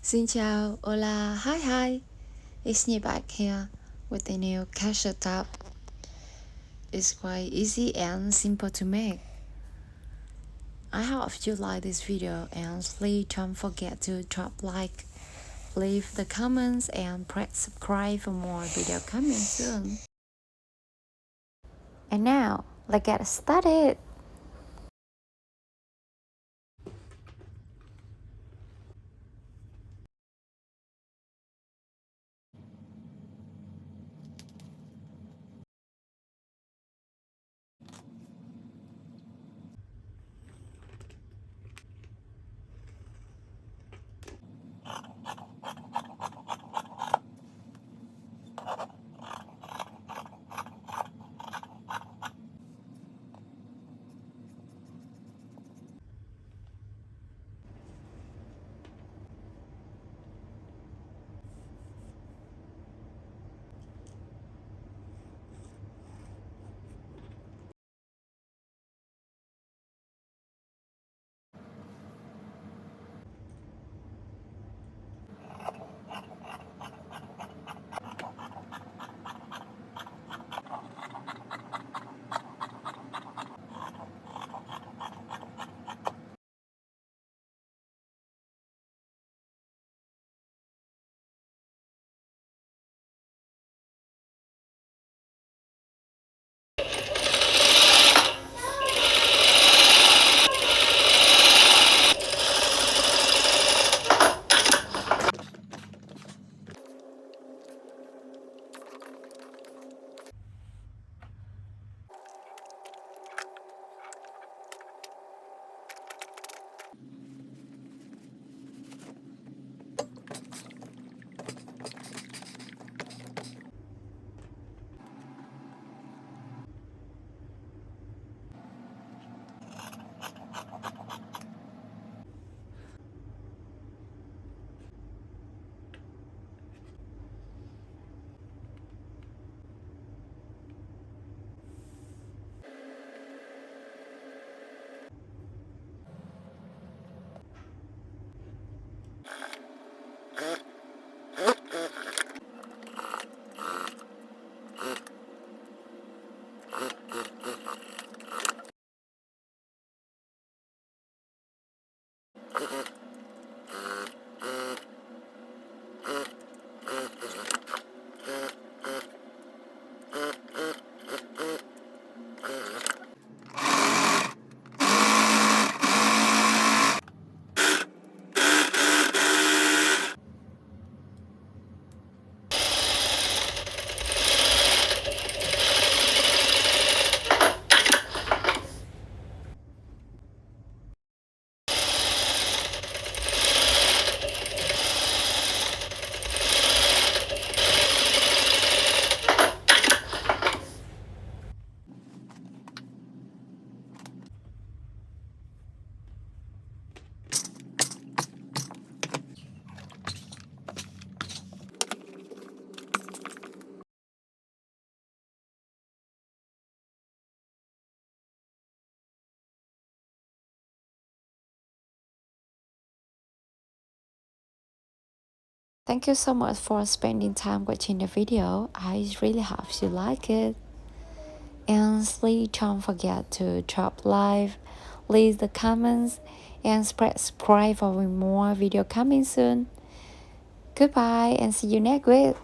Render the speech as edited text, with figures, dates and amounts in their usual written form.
Xin chào, hola, hi. It's Nhi back here with a new casual top. It's quite easy and simple to make. I hope you like this video and please don't forget to drop like, leave the comments and press subscribe for more video coming soon. And now, let's get started. Thank you so much for spending time watching the video. I really hope you like it. And please don't forget to drop like, leave the comments, and subscribe for more video coming soon. Goodbye and see you next week.